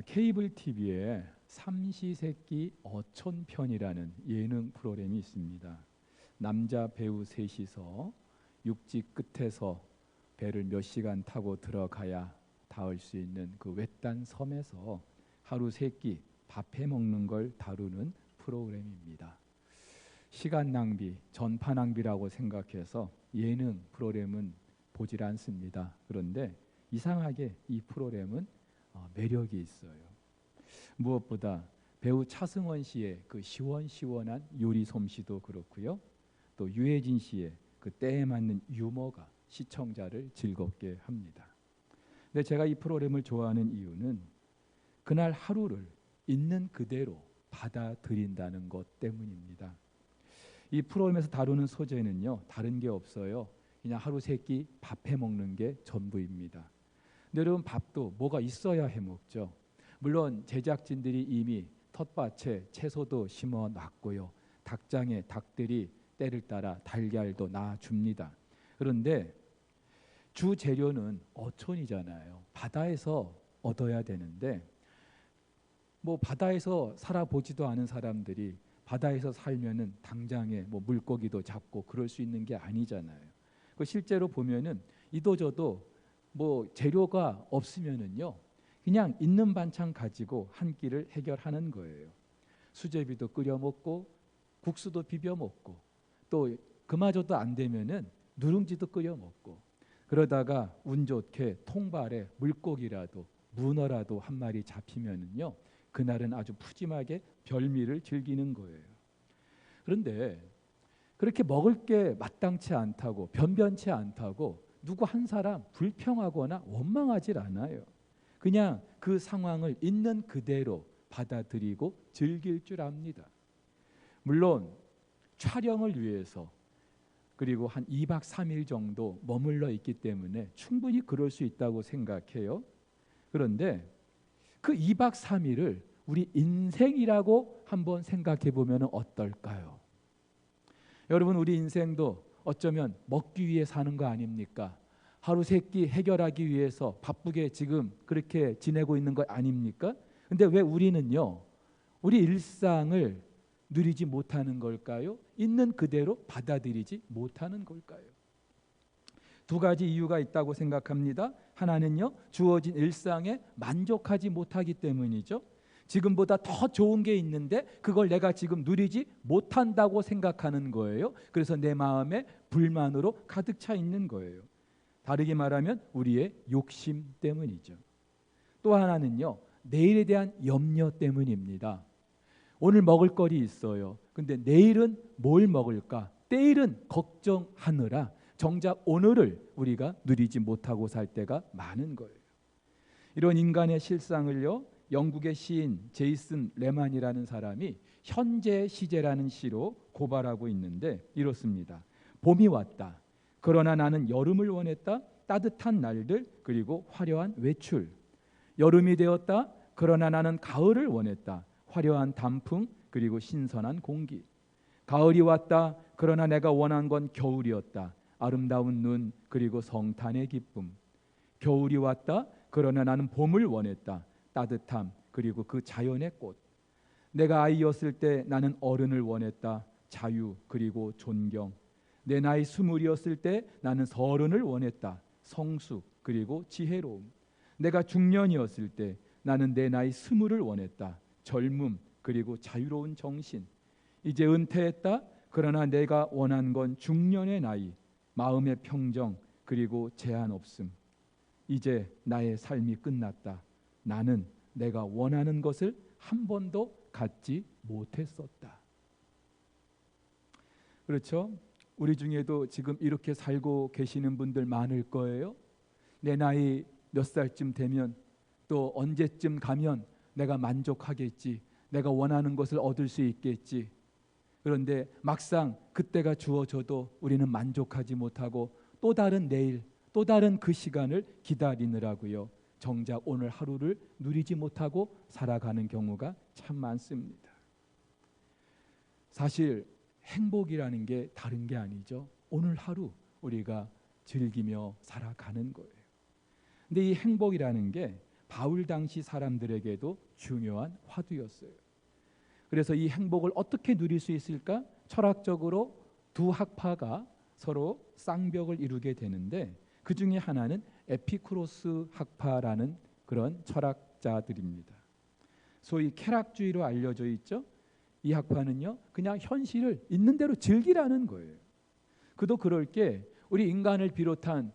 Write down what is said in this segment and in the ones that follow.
케이블 TV에 삼시세끼 어촌편이라는 예능 프로그램이 있습니다. 남자 배우 셋이서 육지 끝에서 배를 몇 시간 타고 들어가야 닿을 수 있는 그 외딴 섬에서 하루 세 끼 밥 해 먹는 걸 다루는 프로그램입니다. 시간 낭비, 전파 낭비라고 생각해서 예능 프로그램은 보질 않습니다. 그런데 이상하게 이 프로그램은 매력이 있어요. 무엇보다 배우 차승원 씨의 그 시원시원한 요리 솜씨도 그렇고요. 또 유해진 씨의 그 때에 맞는 유머가 시청자를 즐겁게 합니다. 근데 제가 이 프로그램을 좋아하는 이유는 그날 하루를 있는 그대로 받아들인다는 것 때문입니다. 이 프로그램에서 다루는 소재는요, 다른 게 없어요. 그냥 하루 세 끼 밥 해 먹는 게 전부입니다. 근데 여러분, 밥도 뭐가 있어야 해 먹죠. 물론 제작진들이 이미 텃밭에 채소도 심어 놨고요. 닭장에 닭들이 때를 따라 달걀도 낳아줍니다. 그런데 주 재료는 어촌이잖아요. 바다에서 얻어야 되는데 뭐 바다에서 살아보지도 않은 사람들이 바다에서 살면은 당장에 뭐 물고기도 잡고 그럴 수 있는 게 아니잖아요. 그 실제로 보면은 이도저도 뭐 재료가 없으면은요, 그냥 있는 반찬 가지고 한 끼를 해결하는 거예요. 수제비도 끓여 먹고 국수도 비벼 먹고 또 그마저도 안 되면은 누룽지도 끓여 먹고, 그러다가 운 좋게 통발에 물고기라도 문어라도 한 마리 잡히면은요, 그날은 아주 푸짐하게 별미를 즐기는 거예요. 그런데 그렇게 먹을 게 마땅치 않다고, 변변치 않다고 누구 한 사람 불평하거나 원망하질 않아요. 그냥 그 상황을 있는 그대로 받아들이고 즐길 줄 압니다. 물론 촬영을 위해서 그리고 한 2박 3일 정도 머물러 있기 때문에 충분히 그럴 수 있다고 생각해요. 그런데 그 2박 3일을 우리 인생이라고 한번 생각해 보면 어떨까요? 여러분, 우리 인생도 어쩌면 먹기 위해 사는 거 아닙니까? 하루 세 끼 해결하기 위해서 바쁘게 지금 그렇게 지내고 있는 거 아닙니까? 근데 왜 우리는요, 우리 일상을 누리지 못하는 걸까요? 있는 그대로 받아들이지 못하는 걸까요? 두 가지 이유가 있다고 생각합니다. 하나는요, 주어진 일상에 만족하지 못하기 때문이죠. 지금보다 더 좋은 게 있는데 그걸 내가 지금 누리지 못한다고 생각하는 거예요. 그래서 내 마음에 불만으로 가득 차 있는 거예요. 다르게 말하면 우리의 욕심 때문이죠. 또 하나는요, 내일에 대한 염려 때문입니다. 오늘 먹을 거리 있어요. 근데 내일은 뭘 먹을까? 내일은 걱정하느라 정작 오늘을 우리가 누리지 못하고 살 때가 많은 거예요. 이런 인간의 실상을요, 영국의 시인 제이슨 레만이라는 사람이 현재 시제라는 시로 고발하고 있는데 이렇습니다. 봄이 왔다. 그러나 나는 여름을 원했다. 따뜻한 날들 그리고 화려한 외출. 여름이 되었다. 그러나 나는 가을을 원했다. 화려한 단풍 그리고 신선한 공기. 가을이 왔다. 그러나 내가 원한 건 겨울이었다. 아름다운 눈 그리고 성탄의 기쁨. 겨울이 왔다. 그러나 나는 봄을 원했다. 따뜻함 그리고 그 자연의 꽃. 내가 아이였을 때 나는 어른을 원했다. 자유 그리고 존경. 내 나이 20이었을 때 나는 서른을 원했다. 성숙 그리고 지혜로움. 내가 중년이었을 때 나는 내 나이 20을 원했다. 젊음 그리고 자유로운 정신. 이제 은퇴했다. 그러나 내가 원한 건 중년의 나이, 마음의 평정 그리고 제한 없음. 이제 나의 삶이 끝났다. 나는 내가 원하는 것을 한 번도 갖지 못했었다. 그렇죠? 우리 중에도 지금 이렇게 살고 계시는 분들 많을 거예요. 내 나이 몇 살쯤 되면 또 언제쯤 가면 내가 만족하겠지. 내가 원하는 것을 얻을 수 있겠지. 그런데 막상 그때가 주어져도 우리는 만족하지 못하고 또 다른 내일, 또 다른 그 시간을 기다리느라고요. 정작 오늘 하루를 누리지 못하고 살아가는 경우가 참 많습니다. 사실 행복이라는 게 다른 게 아니죠. 오늘 하루 우리가 즐기며 살아가는 거예요. 근데 이 행복이라는 게 바울 당시 사람들에게도 중요한 화두였어요. 그래서 이 행복을 어떻게 누릴 수 있을까? 철학적으로 두 학파가 서로 쌍벽을 이루게 되는데, 그 중에 하나는 에피쿠로스 학파라는 그런 철학자들입니다. 소위 쾌락주의로 알려져 있죠. 이 학파는요, 그냥 현실을 있는 대로 즐기라는 거예요. 그도 그럴 게 우리 인간을 비롯한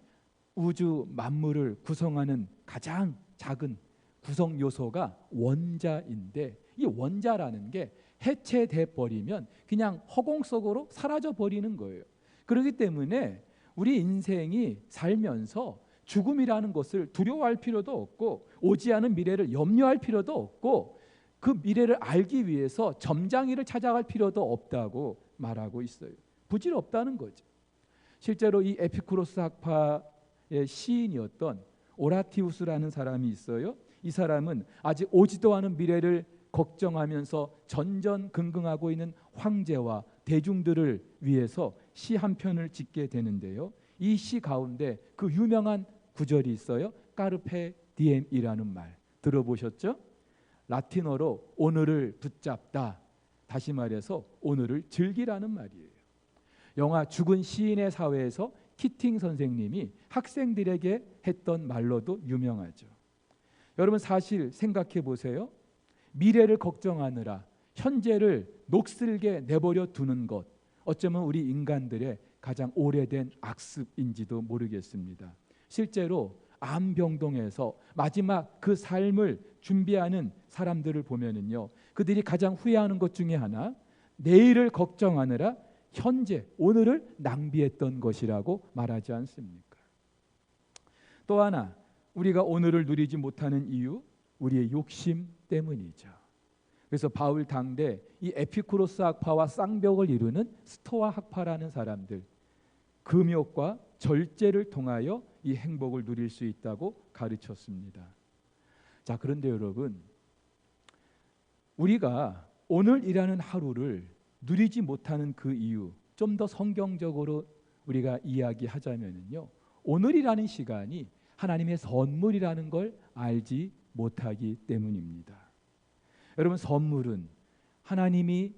우주 만물을 구성하는 가장 작은 구성 요소가 원자인데, 이 원자라는 게 해체돼 버리면 그냥 허공 속으로 사라져 버리는 거예요. 그렇기 때문에 우리 인생이 살면서 죽음이라는 것을 두려워할 필요도 없고, 오지 않은 미래를 염려할 필요도 없고, 그 미래를 알기 위해서 점장이를 찾아갈 필요도 없다고 말하고 있어요. 부질없다는 거죠. 실제로 이 에피쿠로스 학파의 시인이었던 오라티우스라는 사람이 있어요. 이 사람은 아직 오지도 않은 미래를 걱정하면서 전전긍긍하고 있는 황제와 대중들을 위해서 시 한 편을 짓게 되는데요. 이 시 가운데 그 유명한 구절이 있어요. 까르페 디엠이라는 말 들어보셨죠? 라틴어로 오늘을 붙잡다, 다시 말해서 오늘을 즐기라는 말이에요. 영화 죽은 시인의 사회에서 키팅 선생님이 학생들에게 했던 말로도 유명하죠. 여러분, 사실 생각해 보세요. 미래를 걱정하느라 현재를 녹슬게 내버려 두는 것, 어쩌면 우리 인간들의 가장 오래된 악습인지도 모르겠습니다. 실제로 암병동에서 마지막 그 삶을 준비하는 사람들을 보면은요, 그들이 가장 후회하는 것 중에 하나, 내일을 걱정하느라 현재 오늘을 낭비했던 것이라고 말하지 않습니까? 또 하나, 우리가 오늘을 누리지 못하는 이유, 우리의 욕심 때문이죠. 그래서 바울 당대 이 에피쿠로스 학파와 쌍벽을 이루는 스토아 학파라는 사람들, 금욕과 절제를 통하여 이 행복을 누릴 수 있다고 가르쳤습니다. 자, 그런데 여러분, 우리가 오늘이라는 하루를 누리지 못하는 그 이유, 좀 더 성경적으로 우리가 이야기하자면요, 오늘이라는 시간이 하나님의 선물이라는 걸 알지 못하기 때문입니다. 여러분, 하나님이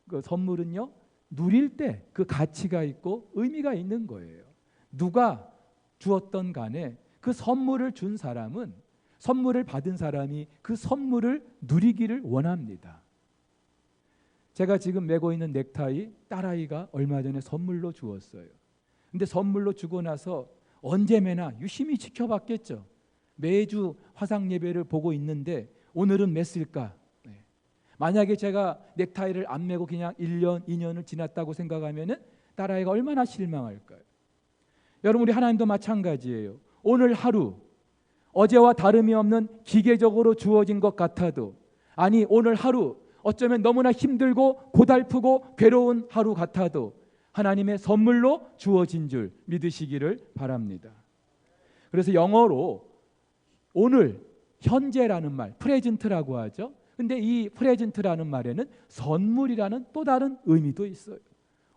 그 선물은요, 누릴 때 그 가치가 있고 의미가 있는 거예요. 누가 주었던 간에 그 선물을 준 사람은, 선물을 받은 사람이 그 선물을 누리기를 원합니다. 제가 지금 메고 있는 넥타이, 딸아이가 얼마 전에 선물로 주었어요. 근데 선물로 주고 나서 언제 매나 유심히 지켜봤겠죠. 매주 화상 예배를 보고 있는데 오늘은 맸을까? 만약에 제가 넥타이를 안 매고 그냥 1년, 2년을 지났다고 생각하면은 딸아이가 얼마나 실망할까요? 여러분, 우리 하나님도 마찬가지예요. 오늘 하루, 어제와 다름이 없는 기계적으로 주어진 것 같아도, 아니 오늘 하루 어쩌면 너무나 힘들고 고달프고 괴로운 하루 같아도 하나님의 선물로 주어진 줄 믿으시기를 바랍니다. 그래서 영어로 오늘, 현재라는 말, 프레젠트라고 하죠. 근데 이 프레젠트라는 말에는 선물이라는 또 다른 의미도 있어요.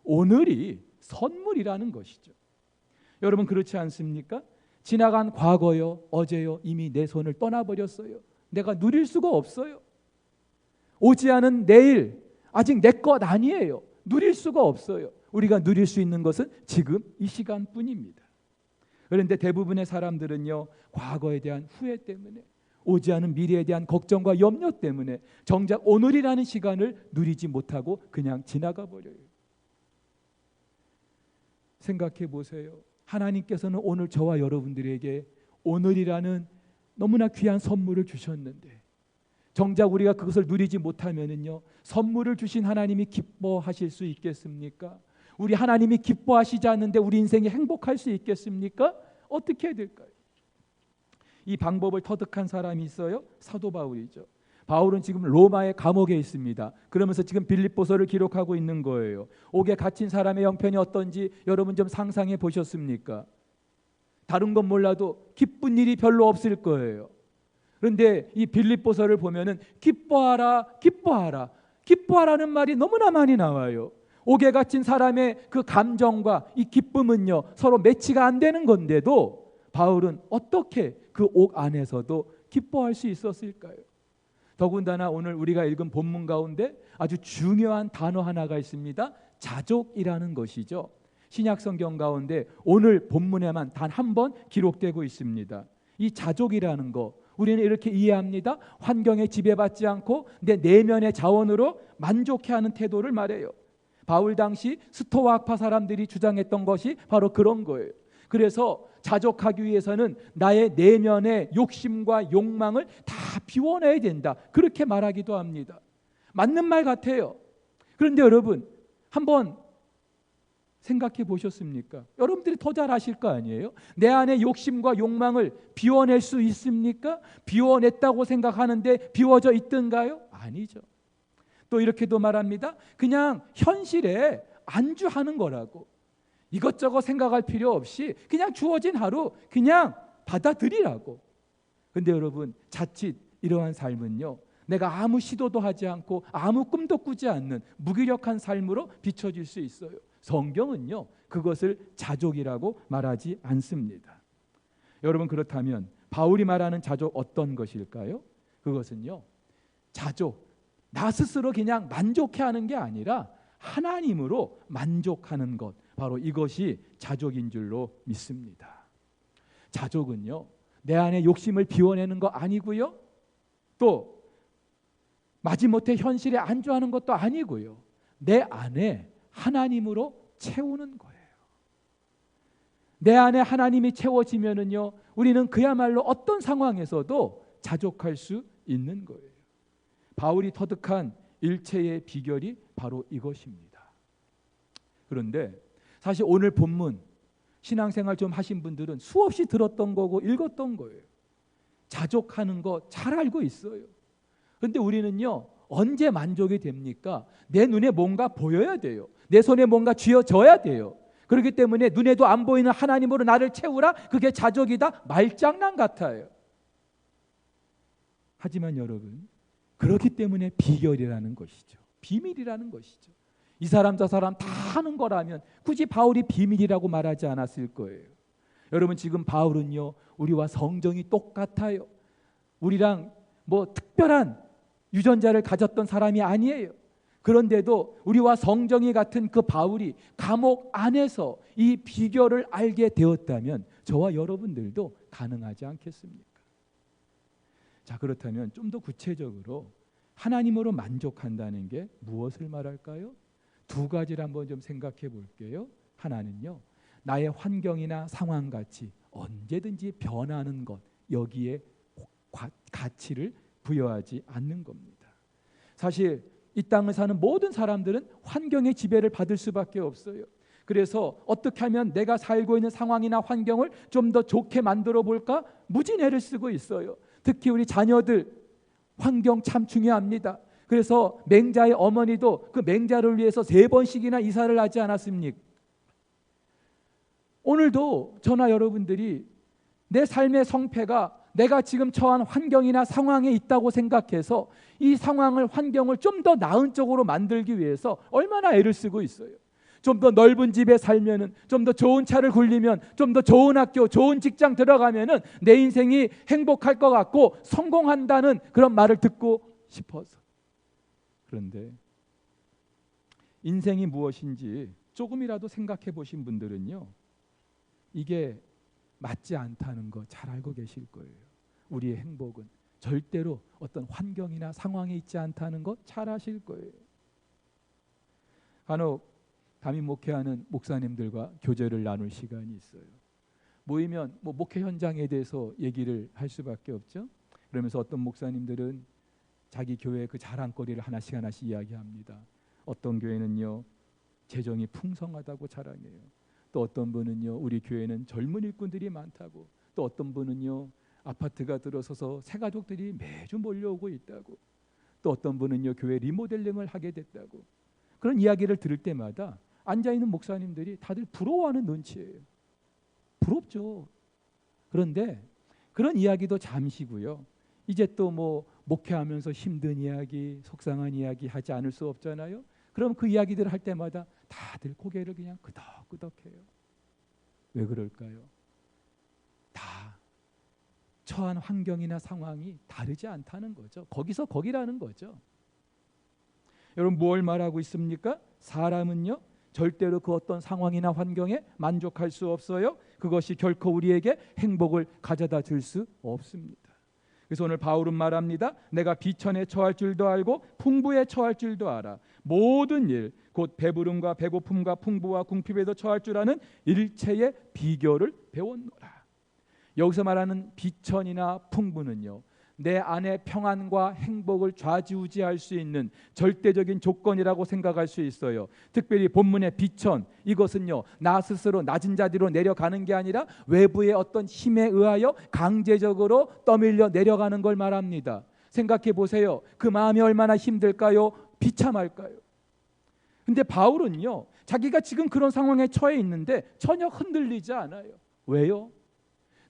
오늘이 선물이라는 것이죠. 여러분, 그렇지 않습니까? 지나간 과거요, 어제요, 이미 내 손을 떠나버렸어요. 내가 누릴 수가 없어요. 오지 않은 내일, 아직 내 것 아니에요. 누릴 수가 없어요. 우리가 누릴 수 있는 것은 지금 이 시간뿐입니다. 그런데 대부분의 사람들은요, 과거에 대한 후회 때문에, 오지 않은 미래에 대한 걱정과 염려 때문에 정작 오늘이라는 시간을 누리지 못하고 그냥 지나가 버려요. 생각해 보세요. 하나님께서는 오늘 저와 여러분들에게 오늘이라는 너무나 귀한 선물을 주셨는데, 정작 우리가 그것을 누리지 못하면은요, 선물을 주신 하나님이 기뻐하실 수 있겠습니까? 우리 하나님이 기뻐하시지 않는데 우리 인생이 행복할 수 있겠습니까? 어떻게 해야 될까요? 이 방법을 터득한 사람이 있어요. 사도 바울이죠. 바울은 지금 로마의 감옥에 있습니다. 그러면서 지금 빌립보서를 기록하고 있는 거예요. 옥에 갇힌 사람의 형편이 어떤지 여러분 좀 상상해 보셨습니까? 다른 건 몰라도 기쁜 일이 별로 없을 거예요. 그런데 이 빌립보서를 보면은 기뻐하라, 기뻐하라, 기뻐하라는 말이 너무나 많이 나와요. 옥에 갇힌 사람의 그 감정과 이 기쁨은요, 서로 매치가 안 되는 건데도 바울은 어떻게 그 옥 안에서도 기뻐할 수 있었을까요? 더군다나 오늘 우리가 읽은 본문 가운데 아주 중요한 단어 하나가 있습니다. 자족이라는 것이죠. 신약 성경 가운데 오늘 본문에만 단 한 번 기록되고 있습니다. 이 자족이라는 거 우리는 이렇게 이해합니다. 환경에 지배받지 않고 내 내면의 자원으로 만족해하는 태도를 말해요. 바울 당시 스토아 학파 사람들이 주장했던 것이 바로 그런 거예요. 그래서 자족하기 위해서는 나의 내면의 욕심과 욕망을 다 비워내야 된다. 그렇게 말하기도 합니다. 맞는 말 같아요. 그런데 여러분 한번 생각해 보셨습니까? 여러분들이 더 잘 아실 거 아니에요? 내 안에 욕심과 욕망을 비워낼 수 있습니까? 비워냈다고 생각하는데 비워져 있던가요? 아니죠. 또 이렇게도 말합니다. 그냥 현실에 안주하는 거라고. 이것저것 생각할 필요 없이 그냥 주어진 하루 그냥 받아들이라고. 근데 여러분 자칫 이러한 삶은요, 내가 아무 시도도 하지 않고 아무 꿈도 꾸지 않는 무기력한 삶으로 비춰질 수 있어요. 성경은요 그것을 자족이라고 말하지 않습니다. 여러분 그렇다면 바울이 말하는 자족 어떤 것일까요? 그것은요 자족, 나 스스로 그냥 만족해하는 게 아니라 하나님으로 만족하는 것, 바로 이것이 자족인 줄로 믿습니다. 자족은요 내 안에 욕심을 비워내는 거 아니고요, 또 마지못해 현실에 안주하는 것도 아니고요, 내 안에 하나님으로 채우는 거예요. 내 안에 하나님이 채워지면은요 우리는 그야말로 어떤 상황에서도 자족할 수 있는 거예요. 바울이 터득한 일체의 비결이 바로 이것입니다. 그런데 사실 오늘 본문 신앙생활 좀 하신 분들은 수없이 들었던 거고 읽었던 거예요. 자족하는 거 잘 알고 있어요. 그런데 우리는요 언제 만족이 됩니까? 내 눈에 뭔가 보여야 돼요. 내 손에 뭔가 쥐어져야 돼요. 그렇기 때문에 눈에도 안 보이는 하나님으로 나를 채우라, 그게 자족이다? 말장난 같아요. 하지만 여러분 그렇기 때문에 비결이라는 것이죠. 비밀이라는 것이죠. 이 사람 저 사람 다 하는 거라면 굳이 바울이 비밀이라고 말하지 않았을 거예요. 여러분 지금 바울은요 우리와 성정이 똑같아요. 우리랑 뭐 특별한 유전자를 가졌던 사람이 아니에요. 그런데도 우리와 성정이 같은 그 바울이 감옥 안에서 이 비결을 알게 되었다면 저와 여러분들도 가능하지 않겠습니까? 자, 그렇다면 좀 더 구체적으로 하나님으로 만족한다는 게 무엇을 말할까요? 두 가지를 한번 좀 생각해 볼게요. 하나는요 나의 환경이나 상황같이 언제든지 변하는 것, 여기에 가치를 부여하지 않는 겁니다. 사실 이 땅을 사는 모든 사람들은 환경의 지배를 받을 수밖에 없어요. 그래서 어떻게 하면 내가 살고 있는 상황이나 환경을 좀 더 좋게 만들어 볼까 무진애를 쓰고 있어요. 특히 우리 자녀들 환경 참 중요합니다. 그래서 맹자의 어머니도 그 맹자를 위해서 3번씩이나 이사를 하지 않았습니까? 오늘도 저나 여러분들이 내 삶의 성패가 내가 지금 처한 환경이나 상황에 있다고 생각해서 이 상황을, 환경을 좀 더 나은 쪽으로 만들기 위해서 얼마나 애를 쓰고 있어요. 좀 더 넓은 집에 살면은, 좀 더 좋은 차를 굴리면, 좀 더 좋은 학교, 좋은 직장 들어가면은 내 인생이 행복할 것 같고 성공한다는 그런 말을 듣고 싶어서. 그런데 인생이 무엇인지 조금이라도 생각해 보신 분들은요, 이게 맞지 않다는 거 잘 알고 계실 거예요. 우리의 행복은 절대로 어떤 환경이나 상황에 있지 않다는 거 잘 아실 거예요. 간혹 담임 목회하는 목사님들과 교제를 나눌 시간이 있어요. 모이면 목회 현장에 대해서 얘기를 할 수밖에 없죠. 그러면서 어떤 목사님들은 자기 교회의 그 자랑거리를 하나씩 이야기합니다. 어떤 교회는요 재정이 풍성하다고 자랑해요. 또 어떤 분은요 우리 교회는 젊은 일꾼들이 많다고, 또 어떤 분은요 아파트가 들어서서 새 가족들이 매주 몰려오고 있다고, 또 어떤 분은요 교회 리모델링을 하게 됐다고. 그런 이야기를 들을 때마다 앉아있는 목사님들이 다들 부러워하는 눈치예요. 부럽죠. 그런데 그런 이야기도 잠시고요. 이제 또 목회하면서 힘든 이야기, 속상한 이야기 하지 않을 수 없잖아요. 그럼 그 이야기들을 할 때마다 다들 고개를 그냥 끄덕끄덕해요. 왜 그럴까요? 다 처한 환경이나 상황이 다르지 않다는 거죠. 거기서 거기라는 거죠. 여러분 뭘 말하고 있습니까? 사람은요 절대로 그 어떤 상황이나 환경에 만족할 수 없어요. 그것이 결코 우리에게 행복을 가져다 줄 수 없습니다. 그래서 오늘 바울은 말합니다. 내가 비천에 처할 줄도 알고 풍부에 처할 줄도 알아. 모든 일 곧 배부름과 배고픔과 풍부와 궁핍에도 처할 줄 아는 일체의 비결을 배웠노라. 여기서 말하는 비천이나 풍부는요, 내 안에 평안과 행복을 좌지우지할 수 있는 절대적인 조건이라고 생각할 수 있어요. 특별히 본문의 비천, 이것은요 나 스스로 낮은 자리로 내려가는 게 아니라 외부의 어떤 힘에 의하여 강제적으로 떠밀려 내려가는 걸 말합니다. 생각해 보세요. 그 마음이 얼마나 힘들까요? 비참할까요? 근데 바울은요 자기가 지금 그런 상황에 처해 있는데 전혀 흔들리지 않아요. 왜요?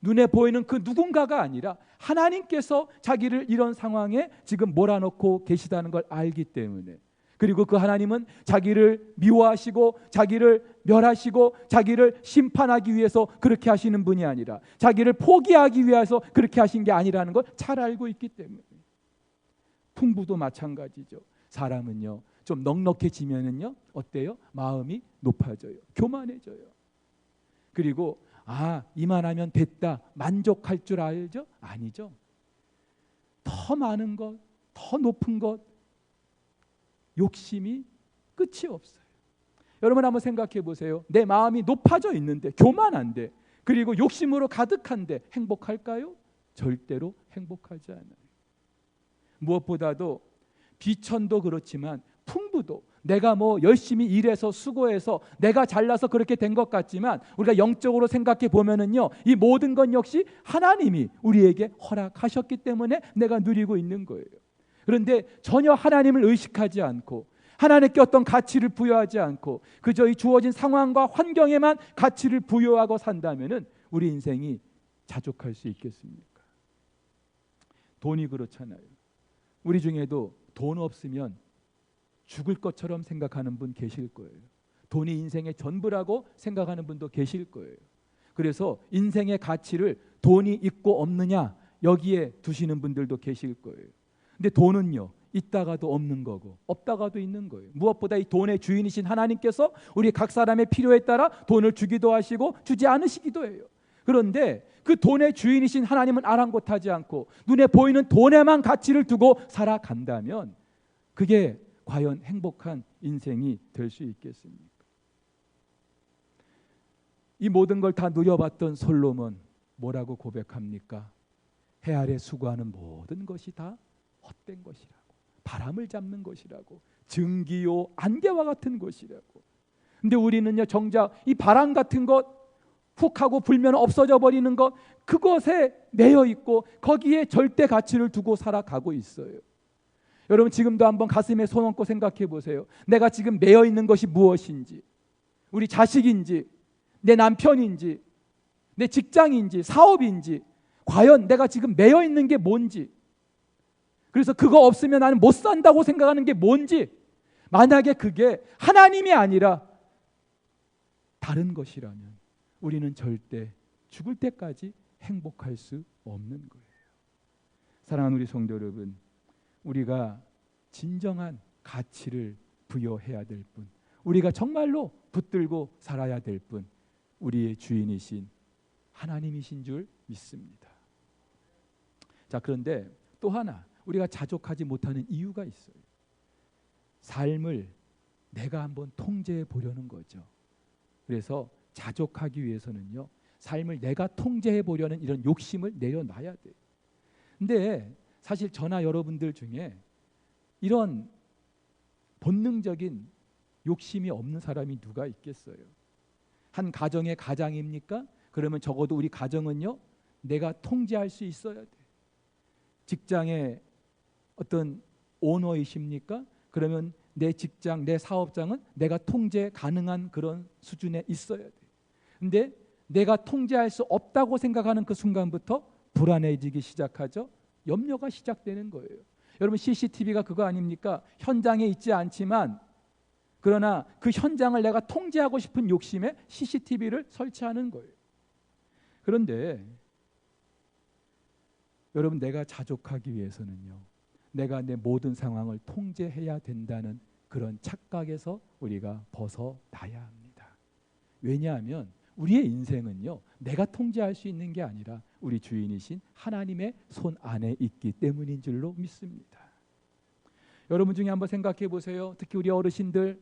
눈에 보이는 그 누군가가 아니라 하나님께서 자기를 이런 상황에 지금 몰아넣고 계시다는 걸 알기 때문에, 그리고 그 하나님은 자기를 미워하시고 자기를 멸하시고 자기를 심판하기 위해서 그렇게 하시는 분이 아니라 자기를 포기하기 위해서 그렇게 하신 게 아니라는 걸 잘 알고 있기 때문에. 풍부도 마찬가지죠. 사람은요 좀 넉넉해지면은요 어때요? 마음이 높아져요. 교만해져요. 그리고 이만하면 됐다 만족할 줄 알죠? 아니죠. 더 많은 것, 더 높은 것, 욕심이 끝이 없어요. 여러분 한번 생각해 보세요. 내 마음이 높아져 있는데, 교만한데, 그리고 욕심으로 가득한데 행복할까요? 절대로 행복하지 않아요. 무엇보다도 비천도 그렇지만 풍부도, 내가 열심히 일해서 수고해서 내가 잘나서 그렇게 된 것 같지만 우리가 영적으로 생각해 보면은요 이 모든 건 역시 하나님이 우리에게 허락하셨기 때문에 내가 누리고 있는 거예요. 그런데 전혀 하나님을 의식하지 않고 하나님께 어떤 가치를 부여하지 않고 그저 이 주어진 상황과 환경에만 가치를 부여하고 산다면은 우리 인생이 자족할 수 있겠습니까? 돈이 그렇잖아요. 우리 중에도 돈 없으면 죽을 것처럼 생각하는 분 계실 거예요. 돈이 인생의 전부라고 생각하는 분도 계실 거예요. 그래서 인생의 가치를 돈이 있고 없느냐 여기에 두시는 분들도 계실 거예요. 근데 돈은요 있다가도 없는 거고 없다가도 있는 거예요. 무엇보다 이 돈의 주인이신 하나님께서 우리 각 사람의 필요에 따라 돈을 주기도 하시고 주지 않으시기도 해요. 그런데 그 돈의 주인이신 하나님은 아랑곳하지 않고 눈에 보이는 돈에만 가치를 두고 살아간다면 그게 과연 행복한 인생이 될 수 있겠습니까? 이 모든 걸 다 누려봤던 솔로몬 뭐라고 고백합니까? 해 아래 수고하는 모든 것이 다 헛된 것이라고, 바람을 잡는 것이라고, 증기요 안개와 같은 것이라고. 근데 우리는요 정작 이 바람 같은 것 훅 하고 불면 없어져 버리는 것, 그것에 매여 있고 거기에 절대 가치를 두고 살아가고 있어요. 여러분 지금도 한번 가슴에 손 얹고 생각해 보세요. 내가 지금 매여 있는 것이 무엇인지, 우리 자식인지, 내 남편인지, 내 직장인지, 사업인지, 과연 내가 지금 매여 있는 게 뭔지, 그래서 그거 없으면 나는 못 산다고 생각하는 게 뭔지, 만약에 그게 하나님이 아니라 다른 것이라면 우리는 절대 죽을 때까지 행복할 수 없는 거예요. 사랑하는 우리 성도 여러분, 우리가 진정한 가치를 부여해야 될 분, 우리가 정말로 붙들고 살아야 될 분, 우리의 주인이신 하나님이신 줄 믿습니다. 자, 그런데 또 하나 우리가 자족하지 못하는 이유가 있어요. 삶을 내가 한번 통제해 보려는 거죠. 그래서 자족하기 위해서는요, 삶을 내가 통제해 보려는 이런 욕심을 내려놔야 돼요. 근데 사실 저나 여러분들 중에 이런 본능적인 욕심이 없는 사람이 누가 있겠어요? 한 가정의 가장입니까? 그러면 적어도 우리 가정은요 내가 통제할 수 있어야 돼. 직장의 어떤 오너이십니까? 그러면 내 직장, 내 사업장은 내가 통제 가능한 그런 수준에 있어야 돼. 근데 내가 통제할 수 없다고 생각하는 그 순간부터 불안해지기 시작하죠. 염려가 시작되는 거예요. 여러분 CCTV가 그거 아닙니까? 현장에 있지 않지만 그러나 그 현장을 내가 통제하고 싶은 욕심에 CCTV를 설치하는 거예요. 그런데 여러분, 내가 자족하기 위해서는요, 내가 내 모든 상황을 통제해야 된다는 그런 착각에서 우리가 벗어나야 합니다. 왜냐하면 우리의 인생은요, 내가 통제할 수 있는 게 아니라 우리 주인이신 하나님의 손 안에 있기 때문인 줄로 믿습니다. 여러분 중에 한번 생각해 보세요. 특히 우리 어르신들,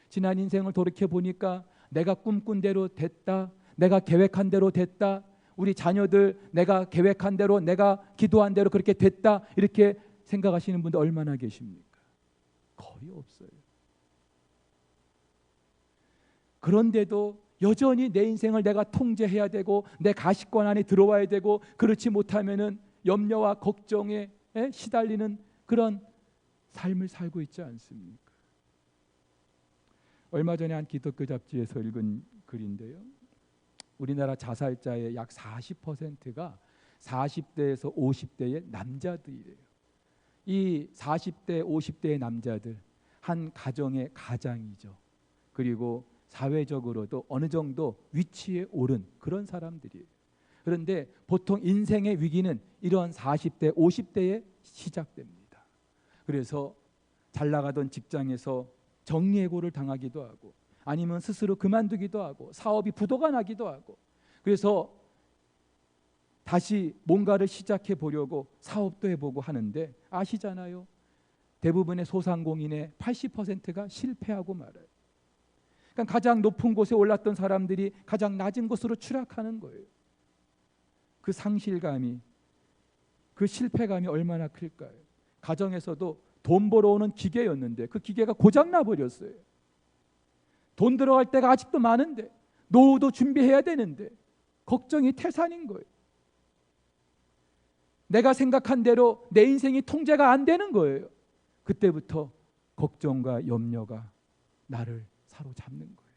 지난 인생을 돌이켜 보니까 내가 꿈꾼 대로 됐다, 내가 계획한 대로 됐다, 우리 자녀들 내가 계획한 대로, 내가 기도한 대로 그렇게 됐다, 이렇게 생각하시는 분들 얼마나 계십니까? 거의 없어요. 그런데도 여전히 내 인생을 내가 통제해야 되고 내 가시권 안에 들어와야 되고, 그렇지 못하면은 염려와 걱정에 시달리는 그런 삶을 살고 있지 않습니까? 얼마 전에 한 기독교 잡지에서 읽은 글인데요, 우리나라 자살자의 약 40%가 40대에서 50대의 남자들이래요. 이 40대, 50대의 남자들, 한 가정의 가장이죠. 그리고 사회적으로도 어느 정도 위치에 오른 그런 사람들이에요. 그런데 보통 인생의 위기는 이런 40대, 50대에 시작됩니다. 그래서 잘 나가던 직장에서 정리해고를 당하기도 하고, 아니면 스스로 그만두기도 하고, 사업이 부도가 나기도 하고, 그래서 다시 뭔가를 시작해 보려고 사업도 해보고 하는데, 아시잖아요, 대부분의 소상공인의 80%가 실패하고 말아요. 그러니까 가장 높은 곳에 올랐던 사람들이 가장 낮은 곳으로 추락하는 거예요. 그 상실감이, 그 실패감이 얼마나 클까요? 가정에서도 돈 벌어오는 기계였는데 그 기계가 고장나 버렸어요. 돈 들어갈 때가 아직도 많은데, 노후도 준비해야 되는데 걱정이 태산인 거예요. 내가 생각한 대로 내 인생이 통제가 안 되는 거예요. 그때부터 걱정과 염려가 나를 사로잡는 거예요.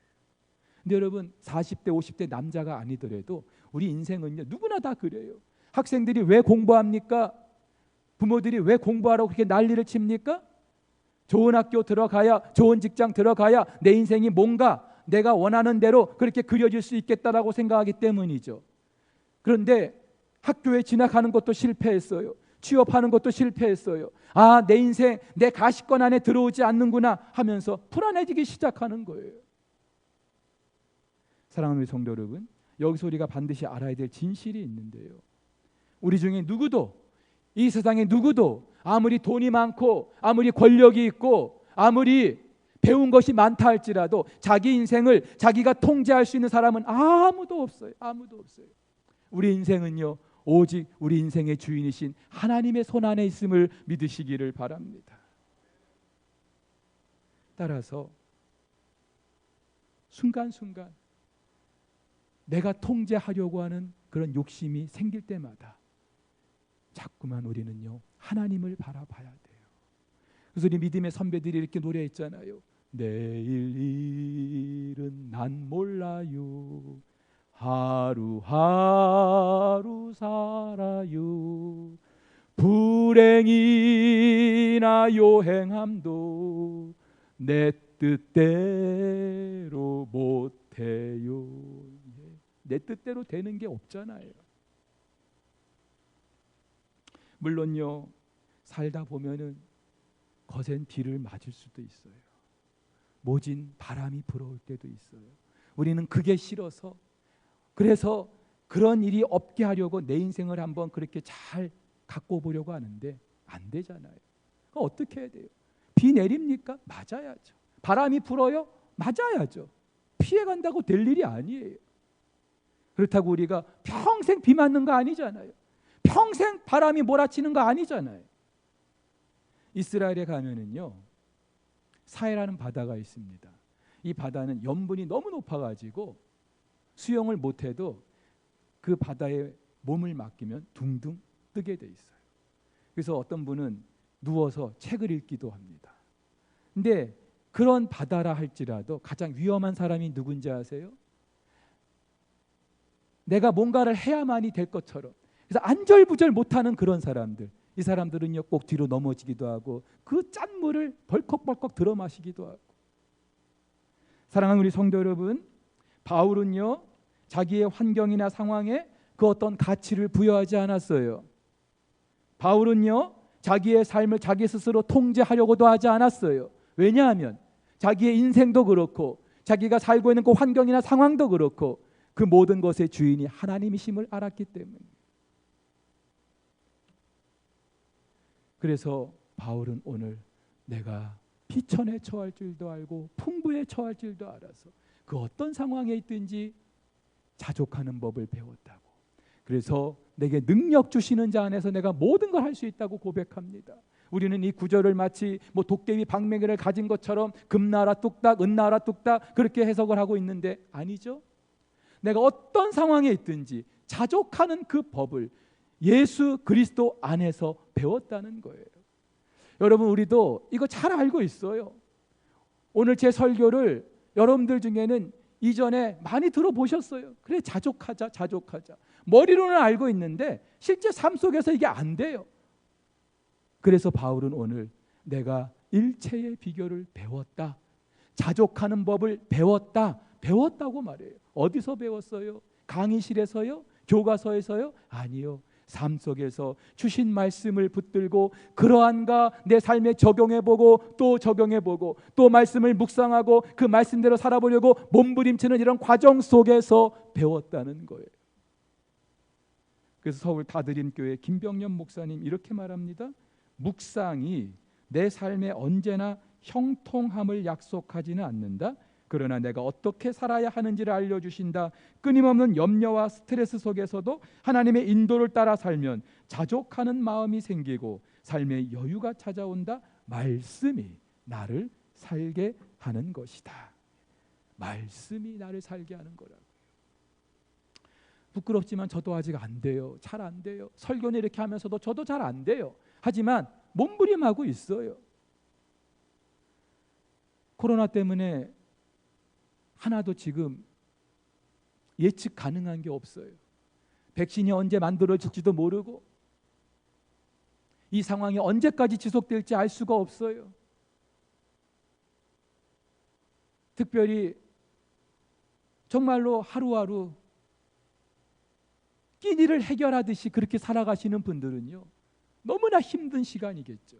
근데 여러분, 40대 50대 남자가 아니더라도 우리 인생은요, 누구나 다 그래요. 학생들이 왜 공부합니까? 부모들이 왜 공부하라고 그렇게 난리를 칩니까? 좋은 학교 들어가야, 좋은 직장 들어가야 내 인생이 뭔가 내가 원하는 대로 그렇게 그려질 수 있겠다라고 생각하기 때문이죠. 그런데 학교에 진학하는 것도 실패했어요. 취업하는 것도 실패했어요. 아, 내 인생 내 가시권 안에 들어오지 않는구나 하면서 불안해지기 시작하는 거예요. 사랑하는 우리 성도 여러분, 여기서 우리가 반드시 알아야 될 진실이 있는데요, 우리 중에 누구도, 이 세상에 누구도 아무리 돈이 많고 아무리 권력이 있고 아무리 배운 것이 많다 할지라도 자기 인생을 자기가 통제할 수 있는 사람은 아무도 없어요. 아무도 없어요. 우리 인생은요, 오직 우리 인생의 주인이신 하나님의 손 안에 있음을 믿으시기를 바랍니다. 따라서 순간순간 내가 통제하려고 하는 그런 욕심이 생길 때마다 자꾸만 우리는요, 하나님을 바라봐야 돼요. 그래서 우리 믿음의 선배들이 이렇게 노래했잖아요. 내일 일은 난 몰라요, 하루하루 살아요, 불행이나 요행함도 내 뜻대로 못해요. 내 뜻대로 되는 게 없잖아요. 물론요, 살다 보면은 거센 비를 맞을 수도 있어요. 모진 바람이 불어올 때도 있어요. 우리는 그게 싫어서, 그래서 그런 일이 없게 하려고 내 인생을 한번 그렇게 잘 갖고 보려고 하는데 안 되잖아요. 그럼 어떻게 해야 돼요? 비 내립니까? 맞아야죠. 바람이 불어요? 맞아야죠. 피해간다고 될 일이 아니에요. 그렇다고 우리가 평생 비 맞는 거 아니잖아요. 평생 바람이 몰아치는 거 아니잖아요. 이스라엘에 가면은요, 사해라는 바다가 있습니다. 이 바다는 염분이 너무 높아가지고 수영을 못해도 그 바다에 몸을 맡기면 둥둥 뜨게 돼 있어요. 그래서 어떤 분은 누워서 책을 읽기도 합니다. 근데 그런 바다라 할지라도 가장 위험한 사람이 누군지 아세요? 내가 뭔가를 해야만이 될 것처럼, 그래서 안절부절 못하는 그런 사람들, 이 사람들은요, 꼭 뒤로 넘어지기도 하고 그 짠물을 벌컥벌컥 들어 마시기도 하고. 사랑하는 우리 성도 여러분, 바울은요, 자기의 환경이나 상황에 그 어떤 가치를 부여하지 않았어요. 바울은요, 자기의 삶을 자기 스스로 통제하려고도 하지 않았어요. 왜냐하면 자기의 인생도 그렇고 자기가 살고 있는 그 환경이나 상황도 그렇고 그 모든 것의 주인이 하나님이심을 알았기 때문에. 그래서 바울은 오늘 내가 비천에 처할 줄도 알고 풍부에 처할 줄도 알아서 그 어떤 상황에 있든지 자족하는 법을 배웠다고. 그래서 내게 능력 주시는 자 안에서 내가 모든 걸 할 수 있다고 고백합니다. 우리는 이 구절을 마치 도깨비 방맹이를 가진 것처럼 금나라 뚝딱 은나라 뚝딱 그렇게 해석을 하고 있는데 아니죠. 내가 어떤 상황에 있든지 자족하는 그 법을 예수 그리스도 안에서 배웠다는 거예요. 여러분, 우리도 이거 잘 알고 있어요. 오늘 제 설교를 여러분들 중에는 이전에 많이 들어보셨어요. 그래, 자족하자. 머리로는 알고 있는데 실제 삶 속에서 이게 안 돼요. 그래서 바울은 오늘 내가 일체의 비결을 배웠다. 자족하는 법을 배웠다고 말해요. 어디서 배웠어요? 강의실에서요? 교과서에서요? 아니요. 삶 속에서 주신 말씀을 붙들고 그러한가 내 삶에 적용해보고 또 적용해보고 또 말씀을 묵상하고 그 말씀대로 살아보려고 몸부림치는 이런 과정 속에서 배웠다는 거예요. 그래서 서울 다드림교회 김병년 목사님 이렇게 말합니다. 묵상이 내 삶에 언제나 형통함을 약속하지는 않는다. 그러나 내가 어떻게 살아야 하는지를 알려주신다. 끊임없는 염려와 스트레스 속에서도 하나님의 인도를 따라 살면 자족하는 마음이 생기고 삶의 여유가 찾아온다. 말씀이 나를 살게 하는 것이다. 말씀이 나를 살게 하는 거라고요. 부끄럽지만 저도 아직 안 돼요. 잘 안 돼요. 설교는 이렇게 하면서도 저도 잘 안 돼요. 하지만 몸부림하고 있어요. 코로나 때문에 하나도 지금 예측 가능한 게 없어요. 백신이 언제 만들어질지도 모르고 이 상황이 언제까지 지속될지 알 수가 없어요. 특별히 정말로 하루하루 끼니를 해결하듯이 그렇게 살아가시는 분들은요, 너무나 힘든 시간이겠죠.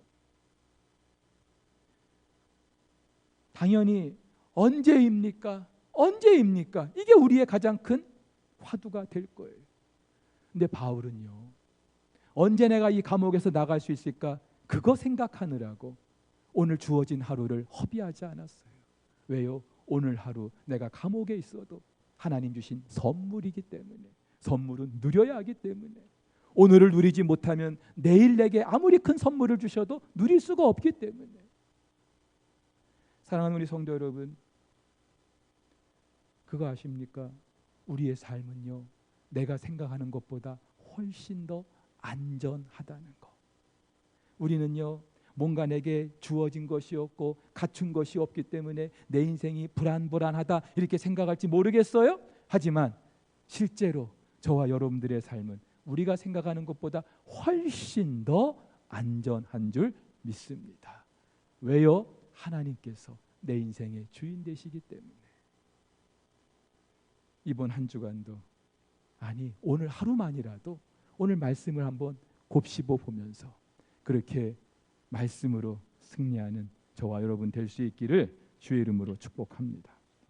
당연히 언제입니까? 이게 우리의 가장 큰 화두가 될 거예요. 근데 바울은요, 언제 내가 이 감옥에서 나갈 수 있을까? 그거 생각하느라고 오늘 주어진 하루를 허비하지 않았어요. 왜요? 오늘 하루 내가 감옥에 있어도 하나님 주신 선물이기 때문에, 선물은 누려야 하기 때문에, 오늘을 누리지 못하면 내일 내게 아무리 큰 선물을 주셔도 누릴 수가 없기 때문에. 사랑하는 우리 성도 여러분, 그거 아십니까? 우리의 삶은요, 내가 생각하는 것보다 훨씬 더 안전하다는 거. 우리는요, 뭔가 내게 주어진 것이 없고 갖춘 것이 없기 때문에 내 인생이 불안하다 이렇게 생각할지 모르겠어요. 하지만 실제로 저와 여러분들의 삶은 우리가 생각하는 것보다 훨씬 더 안전한 줄 믿습니다. 왜요? 하나님께서 내 인생의 주인 되시기 때문에. 이번 한 주간도, 아니 오늘 하루만이라도 오늘 말씀을 한번 곱씹어 보면서 그렇게 말씀으로 승리하는 저와 여러분 될 수 있기를 주의 이름으로 축복합니다.